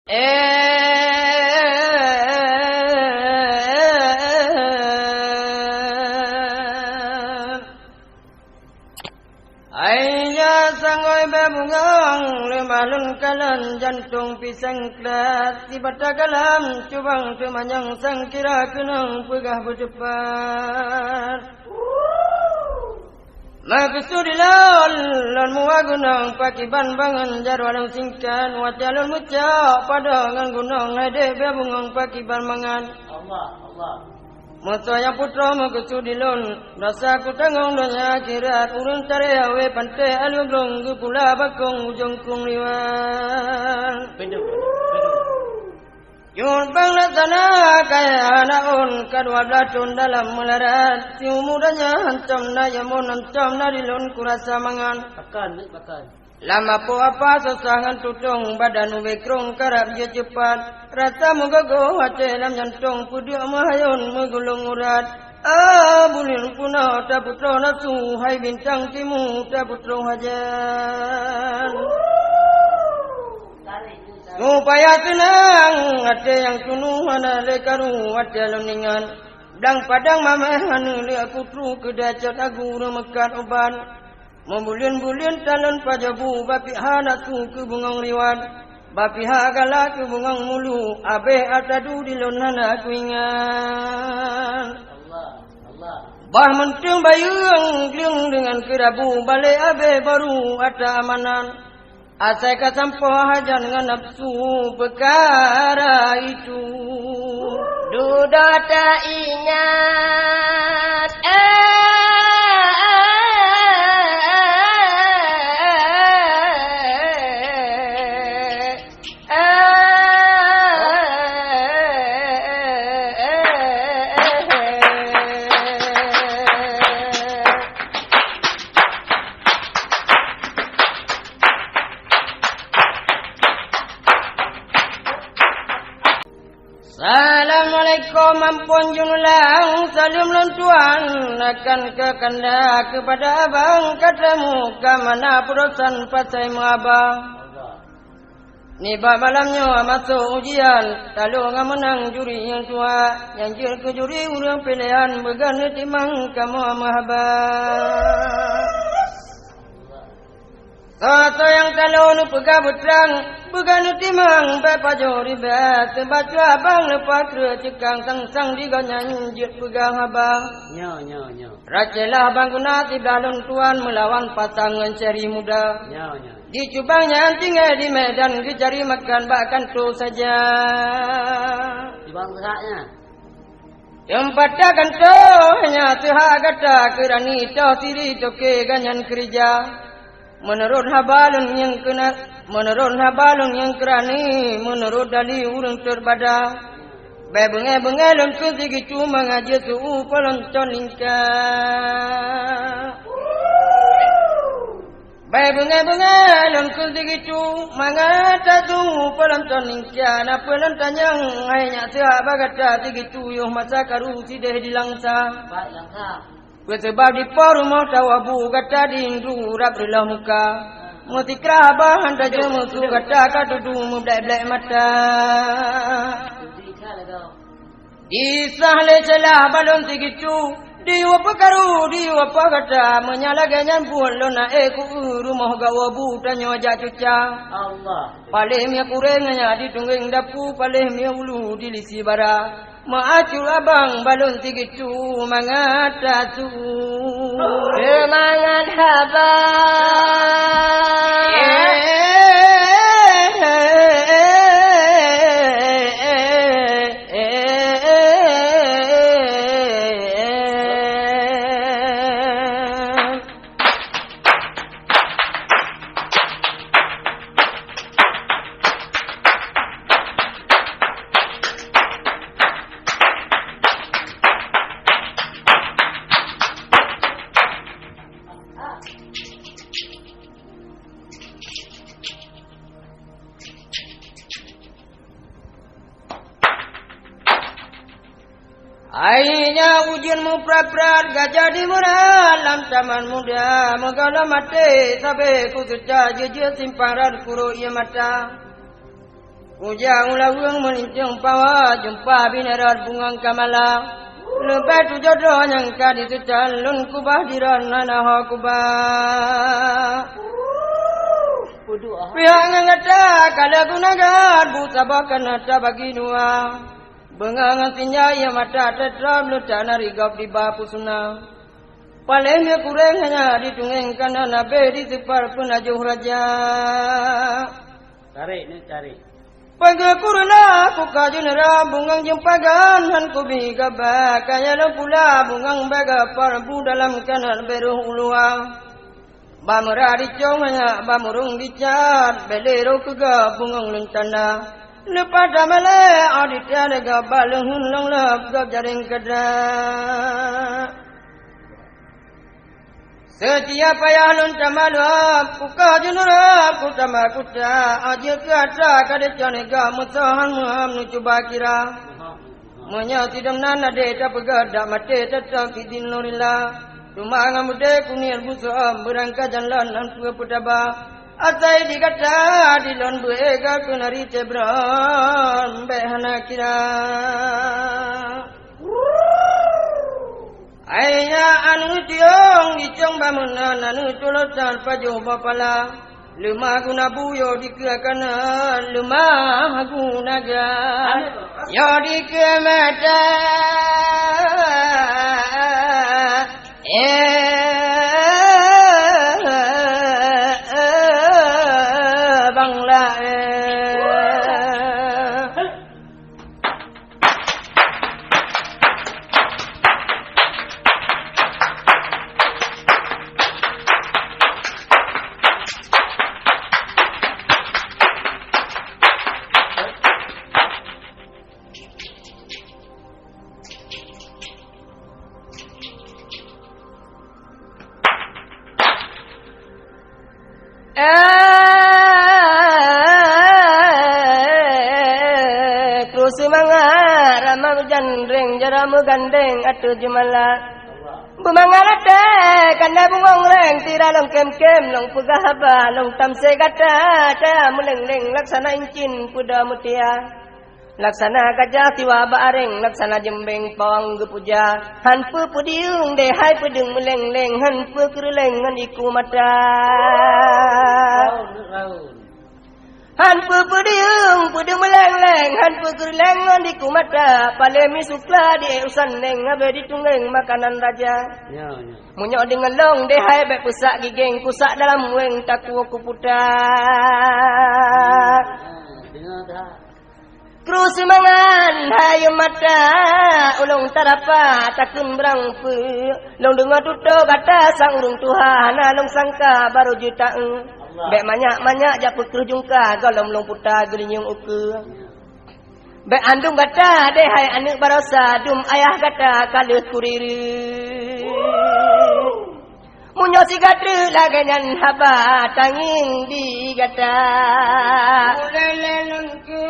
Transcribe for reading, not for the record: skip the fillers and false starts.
Ayah sangoy bebungang lemalun kalan jantung pisang kerat di bata kalam cubang temanyang sang kira kenang pegah berdepan. Maksudilal lan muagunang pakiban bangan jarwalang singkan wajalun mucak pada ngan gunang hede bebungang pakiban mangan. Allah. Masaya putra maksudilon rasa ku tangong donya akhirat urun tareawe pantai alugrong gupula bakong ujung kung liwan. Yun bang lasana kaya naon kadua belatun dalam melarat. Si mudanya hancam na yamun hancam na dilon kurasa mangan. Makan. Lama po apa sesangan tutong badan ubekrong karab je cepat. Rasa mugago hati lam jantung pudiak mahayon megulung urat. Bulin puna taputro nasu hai bintang timu taputro hajan. Supaya tenang ada yang tunu mana lekaru ada leningan dang padang mamahan li aku tru kedacat agu remekat oban membulin-bulin talon pajabu bapi hana tu ke bungang riwan bapi hagala ke bungang mulu abe atadu di lonana aku ingat Allah bah mentung bayung gliung dengan kerabu balik abe baru ada amanan. Asai kasampo hajan dengan nafsu perkara itu. Duda tak ingat Assalamualaikum ampun junulang salam lontuan akan ke kanda kepada abang katamu ke mana perusan pasai abang. Ni bab malamnya masuk ujian talu menang juri yang tua yang jir ke juri urang pilihan began timang kamu mahabang. Satu yang kalau pegah betrang bukan timang bepajo ribet baca abang lepas cekang sang diganya jit pegang abang. Nyo. Racelah abang guna tidalun tuan melawan pasangan ceri muda. Nyo. Dicubangnya tinggal di medan dicari makan bahkan tu saja. Di bang sahaknya. Yang patakan tu hanya sehak kata kerani tau siri toke ganyan kerja. Menurut habalun yang kerani, menurut dali urang terbada. Bengai-bengai ke sigi cuma ngaji tu pelonton lingka. Bengai-bengai ke sigi cuma ngata tu pelonton lingka. Na pelonton yang hanya siapa bagata sigi tu yo masa karu sideh dilangsa. Baik langsa. Sebab di rumah tawabu kata dindu rabrilah muka. Mutikra bahan taja musuh kata kadudu mublek-blek mata. Isah le celah balon tigitu. Di apa karu, di apa kata menyala ganyan buat lona ku rumah gawabu tanya wajah cuca. Allah. Palih mia kurengnya di tunggeng dapu, palih mia ulu di lisi bara. Maacul abang balon tigitu mangata tu. Semangat abang. Akhirnya ujianmu pra-prat gak jadi murah dalam taman muda. Megala mati sampai ku suca jejak simparan kuro ia mata. Ujang lawang melincang pawa jumpa binarat bungang kamala. Lepas tu jodoh yang kadi secalon kubah dirana nah kubah. Pihak ngata kada gunakan buta bakan nata bagi dua. Bengang tinya ia mata tetram letak narigap di bapusuna. Palingnya kurang hanya ditungeng kana nabe di separ penajuh raja. Tarik ni tarik. Pagakurna ku kajunara bungang jempagan han ku bigaba kaya pula bungang baga parbu dalam kanan beruh uluang. Bamera dicong hanya bamurung dicat belero kega bungang lentana. Lepas damale aditya nega baleng long lep gab jaring kedra. Setiap payah lontamalap, kuka junurap, kutama kuta, aja kata kada canega musahan muham nucuba kira. Munya tidam nana de tapegada mate tetap idin norila. Rumah ngamude kunir busam berangkat jalan antua putaba. Asai dikata dilon buega kunari cebran behana kira. Ayah anu tiong dicong bamunan anu colotan pajo bapala. Lemah guna buyo dikeakana lemah guna ga. Yo dikemata bangla terus semangat ramah jandreng jaramu gandeng atu jumala bumangat ate kanda bungong reng tira long kem long pugah haba long tamse gata ta muleng laksana incin puda mutia laksana gajah tiwa bareng laksana jembeng pawang gepuja hanpu pudiung dehai pudung muleng hanpu keruleng ngan iku mata hanpu pudiung pudung muleng hanpu keruleng ngan iku mata palemi sukla di usan neng ngabe ditungeng makanan raja munyok dengan long dehai bek pusak gigeng pusak dalam weng taku kuputa Terus mangan hayu mata ulung tarapa takun berang pu long dengar tuto kata sang urung Tuhan long sangka baru juta bek manyak ja putru jungka golom long puta gerinyung uku bek andung kata dehai anak barosa dum ayah kata kaluh kuriri munyo si gadu laganyan haba tanging di gata ulelelengku